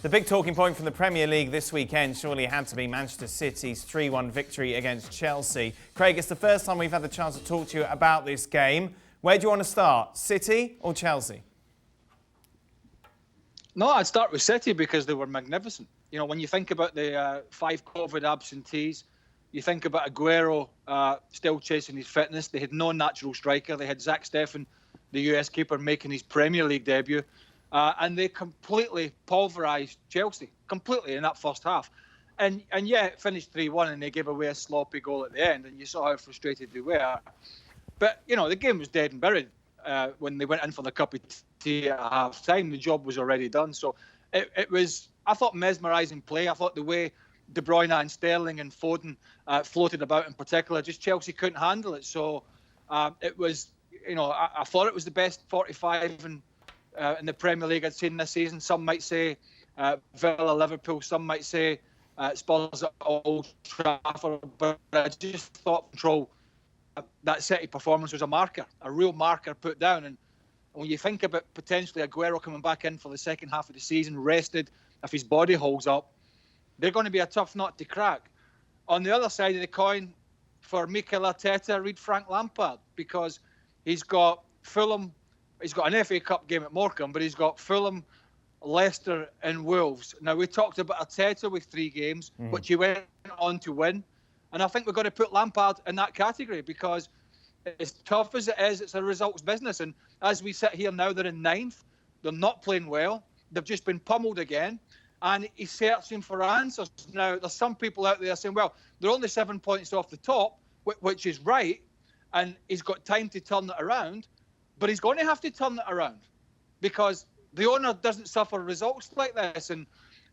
The big talking point from the Premier League this weekend surely had to be Manchester City's 3-1 victory against Chelsea. Craig, it's the first time we've had the chance to talk to you about this game. Where do you want to start, City or Chelsea? No, I'd start with City because they were magnificent. You know, when you think about the 5 COVID absentees, you think about Aguero still chasing his fitness. They had no natural striker. They had Zach Steffen, the US keeper, making his Premier League debut. And they completely pulverised Chelsea, completely in that first half. And yeah, it finished 3-1 and they gave away a sloppy goal at the end. And you saw how frustrated they were. But, you know, the game was dead and buried when they went in for the cup of tea at half-time. The job was already done. So it was, I thought, mesmerising play. I thought the way De Bruyne and Sterling and Foden floated about in particular, just Chelsea couldn't handle it. So it was, you know, I thought it was the best 45 in the Premier League I'd seen this season. Some might say Villa, Liverpool. Some might say Spurs at Old Trafford. But I just thought control that City performance was a real marker put down. And when you think about potentially Aguero coming back in for the second half of the season, rested, if his body holds up, they're going to be a tough nut to crack. On the other side of the coin, for Mikel Arteta, read Frank Lampard, because he's got Fulham. He's got an FA Cup game at Morecambe, but he's got Fulham, Leicester and Wolves. Now, we talked about Arteta with 3 games, which he went on to win. And I think we've got to put Lampard in that category because as tough as it is, it's a results business. And as we sit here now, they're in 9th. They're not playing well. They've just been pummeled again. And he's searching for answers. Now, there's some people out there saying, well, they're only 7 points off the top, which is right. And he's got time to turn it around. But he's going to have to turn it around because the owner doesn't suffer results like this. And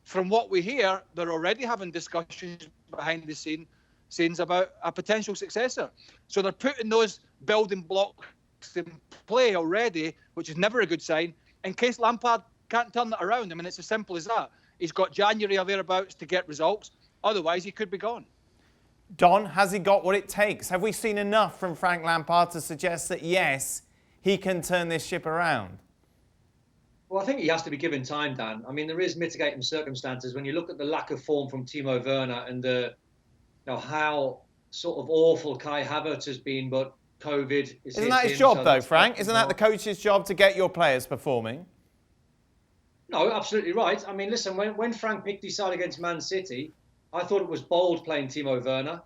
from what we hear, they're already having discussions behind the scenes about a potential successor. So they're putting those building blocks in play already, which is never a good sign, in case Lampard can't turn it around. I mean, it's as simple as that. He's got January or thereabouts to get results. Otherwise, he could be gone. Don, has he got what it takes? Have we seen enough from Frank Lampard to suggest that, yes, he can turn this ship around? Well, I think he has to be given time, Dan. I mean, there is mitigating circumstances. When you look at the lack of form from Timo Werner and how sort of awful Kai Havertz has been, but COVID is... Isn't that his job, though, Frank? Isn't that the coach's job to get your players performing? No, absolutely right. I mean, listen, when Frank picked his side against Man City, I thought it was bold playing Timo Werner.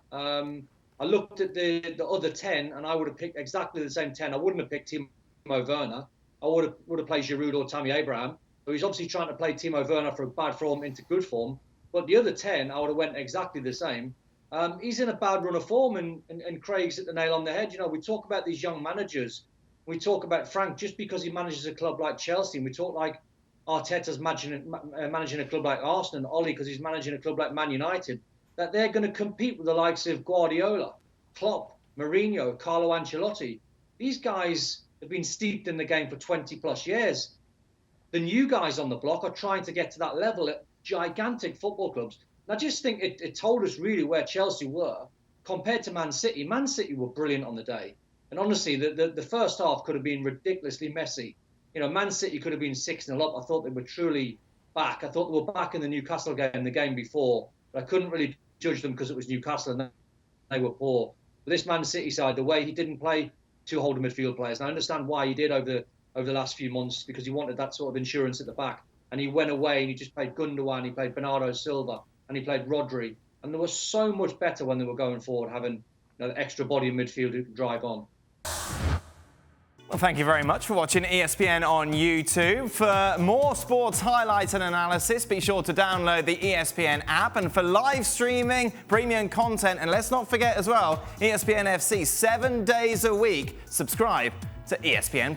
I looked at the other 10 and I would have picked exactly the same 10. I wouldn't have picked Timo Werner. I would have played Giroud or Tammy Abraham. So he's obviously trying to play Timo Werner from bad form into good form. But the other 10, I would have went exactly the same. He's in a bad run of form and Craig's hit the nail on the head. You know, we talk about these young managers. We talk about Frank just because he manages a club like Chelsea. And we talk like Arteta's managing a club like Arsenal and Ollie because he's managing a club like Man United, that they're going to compete with the likes of Guardiola, Klopp, Mourinho, Carlo Ancelotti. These guys have been steeped in the game for 20 plus years. The new guys on the block are trying to get to that level at gigantic football clubs. And I just think it told us really where Chelsea were compared to Man City. Man City were brilliant on the day. And honestly, the first half could have been ridiculously messy. You know, Man City could have been 6-0 up. I thought they were truly back. I thought they were back in the Newcastle game, the game before. But I couldn't really judge them because it was Newcastle and they were poor. But this Man City side, the way he didn't play 2 holding midfield players, and I understand why he did over the last few months, because he wanted that sort of insurance at the back. And he went away and he just played Gundogan, he played Bernardo Silva, and he played Rodri. And they were so much better when they were going forward, having extra body in midfield who could drive on. Well, thank you very much for watching ESPN on YouTube. For more sports highlights and analysis, be sure to download the ESPN app. And for live streaming, premium content, and let's not forget as well, ESPN FC 7 days a week. Subscribe to ESPN+.